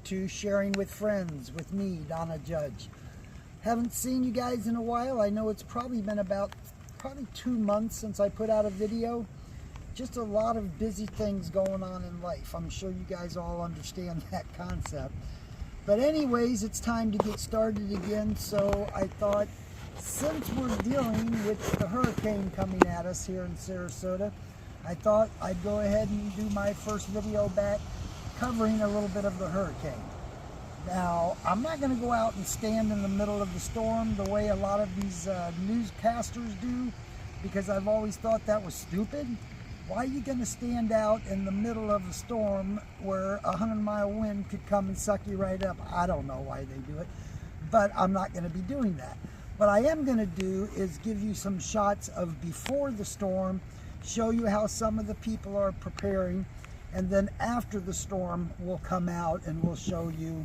to sharing with friends with me, Donna Judge. Haven't seen you guys in a while. I know it's probably been about 2 months since I put out a video. Just a lot of busy things going on in life. I'm sure you guys all understand that concept. But anyways, it's time to get started again. So I thought, since we're dealing with the hurricane coming at us here in Sarasota, I thought I'd go ahead and do my first video back covering a little bit of the hurricane. Now, I'm not going to go out and stand in the middle of the storm the way a lot of these newscasters do, because I've always thought that was stupid. Why are you going to stand out in the middle of a storm where a 100-mile wind could come and suck you right up? I don't know why they do it, but I'm not going to be doing that. What I am going to do is give you some shots of before the storm, show you how some of the people are preparing, and then after the storm we'll come out and we'll show you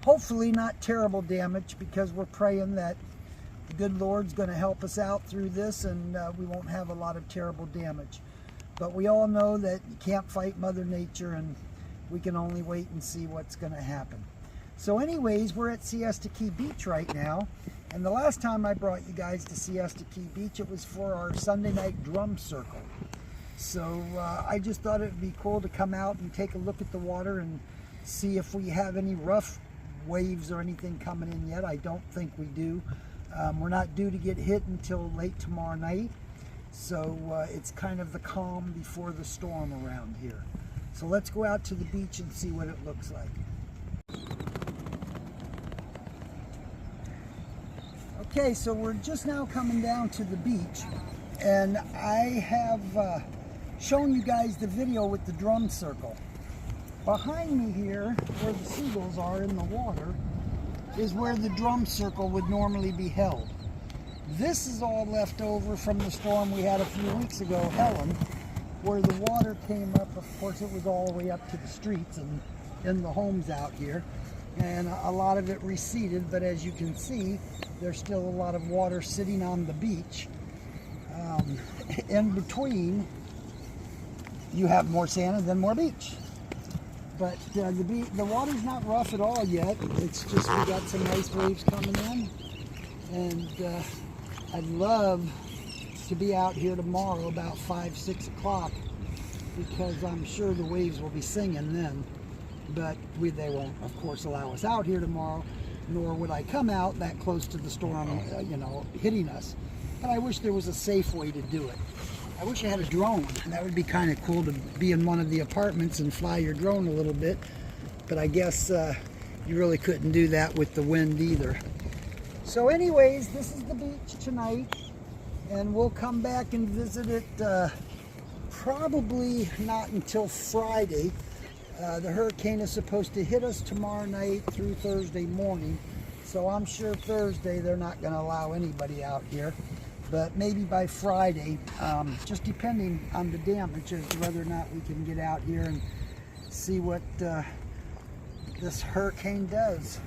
hopefully not terrible damage, because we're praying that the good Lord's going to help us out through this and we won't have a lot of terrible damage. But we all know that you can't fight Mother Nature, and we can only wait and see what's going to happen. So anyways, we're at Siesta Key Beach right now, and the last time I brought you guys to Siesta Key Beach, it was for our Sunday night drum circle. So I just thought it would be cool to come out and take a look at the water and see if we have any rough waves or anything coming in yet. I don't think we do. We're not due to get hit until late tomorrow night. So it's kind of the calm before the storm around here. So let's go out to the beach and see what it looks like. Okay, so we're just now coming down to the beach, and I have shown you guys the video with the drum circle. Behind me here, where the seagulls are in the water, is where the drum circle would normally be held. This is all left over from the storm we had a few weeks ago, Helen, where the water came up. Of course, it was all the way up to the streets and in the homes out here, and a lot of it receded, but as you can see, there's still a lot of water sitting on the beach. In between, you have more sand and then more beach. But the water's not rough at all yet. It's just we got some nice waves coming in, and I'd love to be out here tomorrow about 5, 6 o'clock, because I'm sure the waves will be singing then. But they won't, of course, allow us out here tomorrow, nor would I come out that close to the storm, hitting us. But I wish there was a safe way to do it. I wish I had a drone. That would be kind of cool to be in one of the apartments and fly your drone a little bit. But I guess you really couldn't do that with the wind either. So anyways, this is the beach tonight, and we'll come back and visit it probably not until Friday. The hurricane is supposed to hit us tomorrow night through Thursday morning, so I'm sure Thursday they're not going to allow anybody out here. But maybe by Friday, just depending on the damage as to whether or not we can get out here and see what this hurricane does.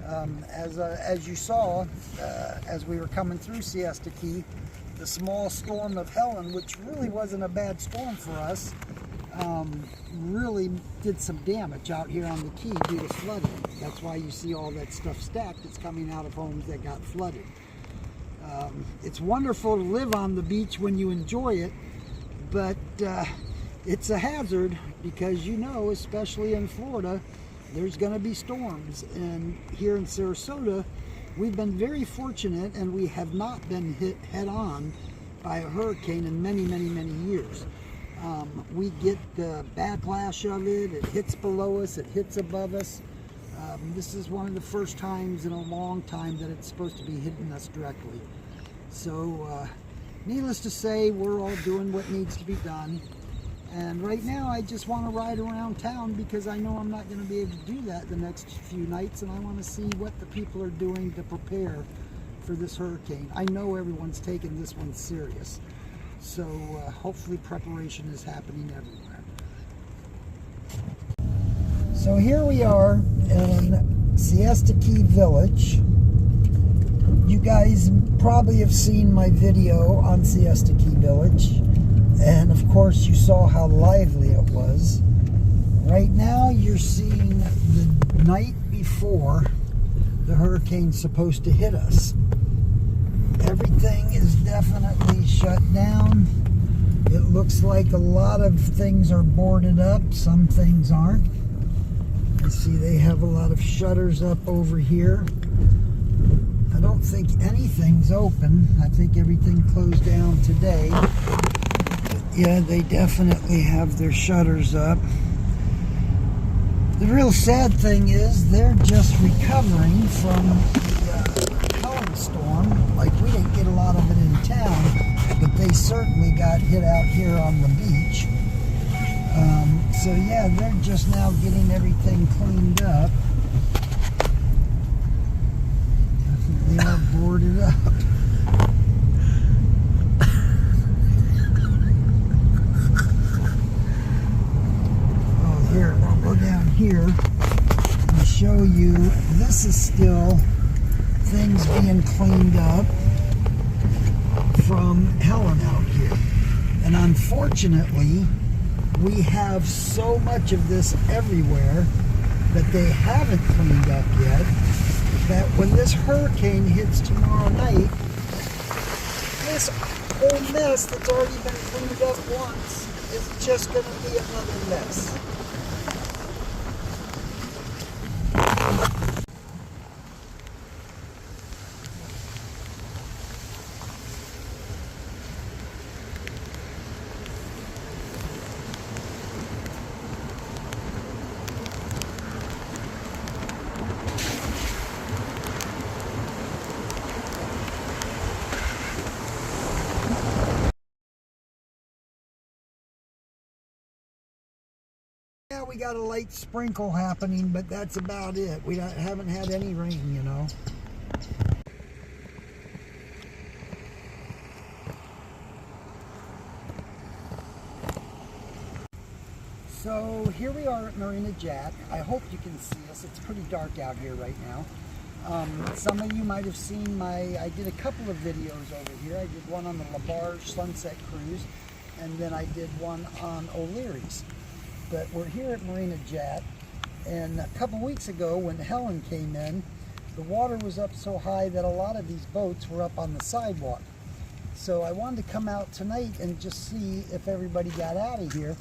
As you saw, as we were coming through Siesta Key, the small storm of Helen, which really wasn't a bad storm for us, really did some damage out here on the key due to flooding. That's why you see all that stuff stacked. It's coming out of homes that got flooded. It's wonderful to live on the beach when you enjoy it, but it's a hazard, because especially in Florida, there's going to be storms. And here in Sarasota, we've been very fortunate, and we have not been hit head-on by a hurricane in many, many, many years. We get the backlash of it. It hits below us, it hits above us. This is one of the first times in a long time that it's supposed to be hitting us directly. So needless to say, we're all doing what needs to be done. And right now I just want to ride around town, because I know I'm not going to be able to do that the next few nights, and I want to see what the people are doing to prepare for this hurricane. I know everyone's taking this one serious, so hopefully preparation is happening everywhere. So here we are in Siesta Key Village. You guys probably have seen my video on Siesta Key Village, and of course you saw how lively it was. Right now you're seeing night before the hurricane's supposed to hit us. Everything is definitely shut down. It looks like a lot of things are boarded up. Some things aren't. You see they have a lot of shutters up over here. I don't think anything's open. I think everything closed down today. But yeah, they definitely have their shutters up. The real sad thing is they're just recovering from the Helen storm. Like, we didn't get a lot of it in town, but they certainly got hit out here on the beach. So yeah, they're just now getting everything cleaned up. Definitely all boarded up. Oh, here, I'll go down here and show you. This is still things being cleaned up from Helen out here. And unfortunately, we have so much of this everywhere that they haven't cleaned up yet, that when this hurricane hits tomorrow night, this whole mess that's already been cleaned up once is just going to be another mess. Yeah, we got a light sprinkle happening, but that's about it. We haven't had any rain, you know. So here we are at Marina Jack. I hope you can see us. It's pretty dark out here right now. Some of you might have seen I did a couple of videos over here. I did one on the LaBarge Sunset Cruise, and then I did one on O'Leary's. But we're here at Marina Jack, and a couple weeks ago when Helen came in, the water was up so high that a lot of these boats were up on the sidewalk. So I wanted to come out tonight and just see if everybody got out of here.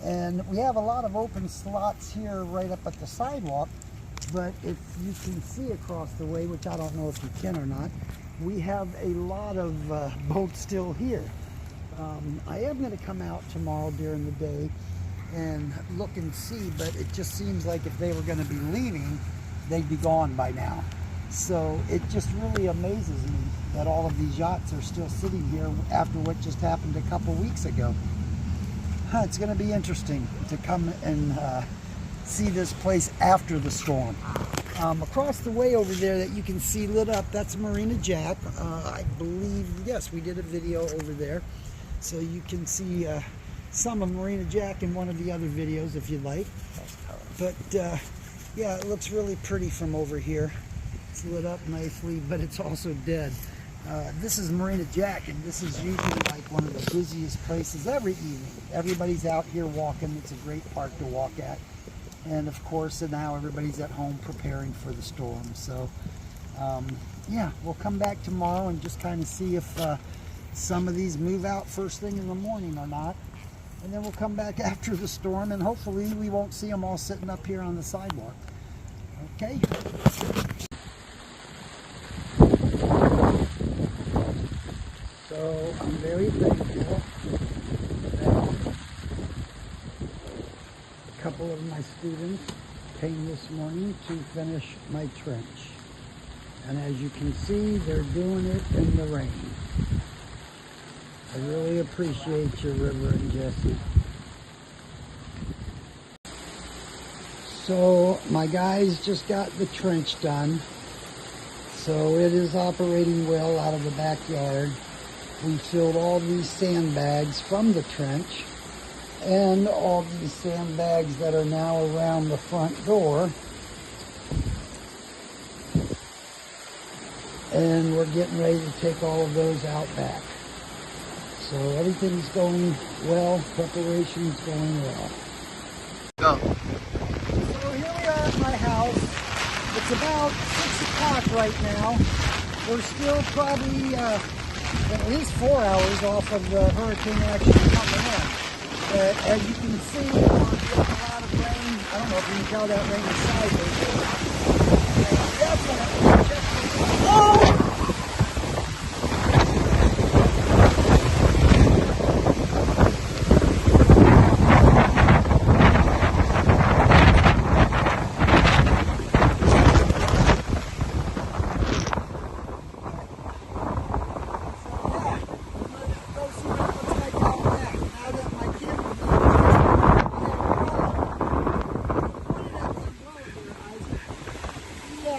And we have a lot of open slots here right up at the sidewalk, but if you can see across the way, which I don't know if you can or not, we have a lot of boats still here. I am going to come out tomorrow during the day and look and see, but it just seems like if they were going to be leaving, they'd be gone by now. So it just really amazes me that all of these yachts are still sitting here after what just happened a couple weeks ago. It's going to be interesting to come and see this place after the storm. Across the way over there that you can see lit up, that's Marina Jack. I believe, yes, we did a video over there, so you can see some of Marina Jack in one of the other videos if you'd like. But yeah, it looks really pretty from over here. It's lit up nicely, but it's also dead. This is Marina Jack, and this is usually like one of the busiest places every evening. Everybody's out here walking. It's a great park to walk at. And of course, now everybody's at home preparing for the storm. So yeah, we'll come back tomorrow and just kind of see if some of these move out first thing in the morning or not. And then we'll come back after the storm, and hopefully we won't see them all sitting up here on the sidewalk. Okay? So I'm very thankful that a couple of my students came this morning to finish my trench. And as you can see, they're doing it in the rain. I really appreciate you, River and Jesse. So my guys just got the trench done. So it is operating well out of the backyard. We filled all these sandbags from the trench and all these sandbags that are now around the front door. And we're getting ready to take all of those out back. So everything's going well, preparation's going well. Go. So here we are at my house. house. It's about 6 o'clock right now. We're still probably at least 4 hours off of the hurricane actually coming in. As you can see, we're getting a lot of rain. I don't know if you can tell that rain is sideways. Definitely check this. Oh!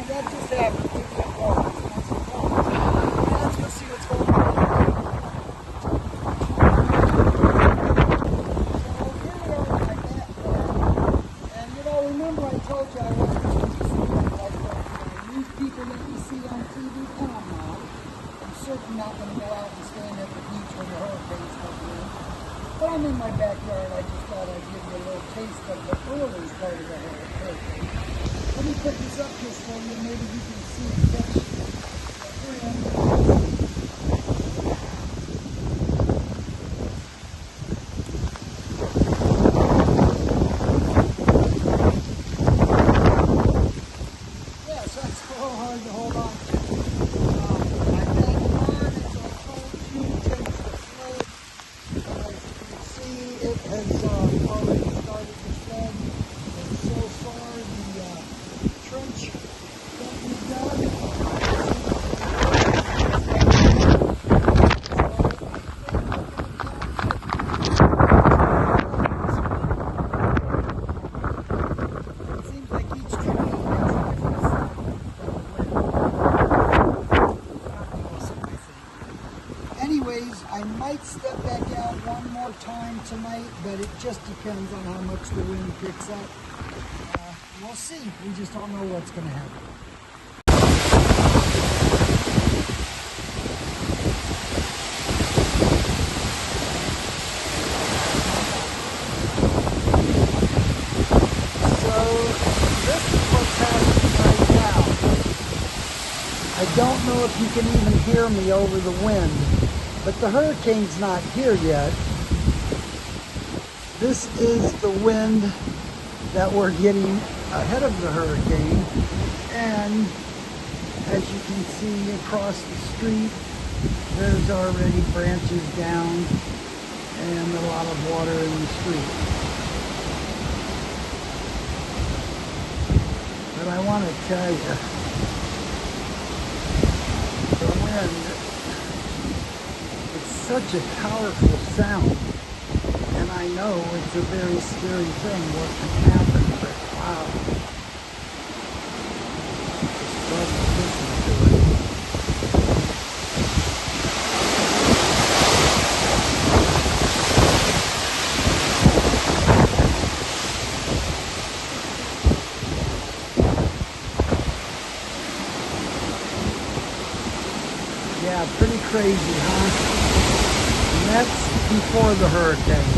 That just happened. Let's go see what's going on. So here we are at my back there. And you know, remember I told you I wasn't going to see like the news people that you see on TV? And I'm not. I'm certainly not going to go out and stand at the beach when the hurricanes come through. But I'm in my backyard. I just thought I'd give you a little taste of the early part of the hurricane. Let me put this up here for you, maybe you can see and catch the wind. Yeah, so that's a little hard to hold on to. My back lawn, as I told you, tends to flood. As you can see, it has already started to flood. And so far, the trench that we dug. It seems like each tree has a different sound from the wind. Anyways, I might step back out one more time tonight, but it just depends on how much the wind picks up. We'll see. We just don't know what's going to happen. So, this is what's happening right now. I don't know if you can even hear me over the wind, but the hurricane's not here yet. This is the wind that we're getting ahead of the hurricane, and as you can see across the street, there's already branches down and a lot of water in the street. But I want to tell you, the wind, it's such a powerful sound, and I know it's a very scary thing what can happen. Wow. Just love to listen to it. Yeah, pretty crazy, huh? And that's before the hurricane.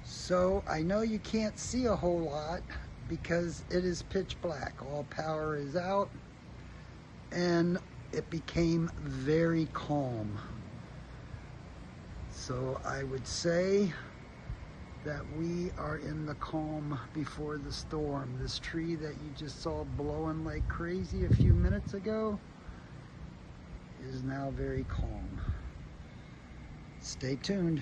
So I know you can't see a whole lot because it is pitch black. All power is out and it became very calm. So I would say that we are in the calm before the storm. This tree that you just saw blowing like crazy a few minutes ago is now very calm. Stay tuned.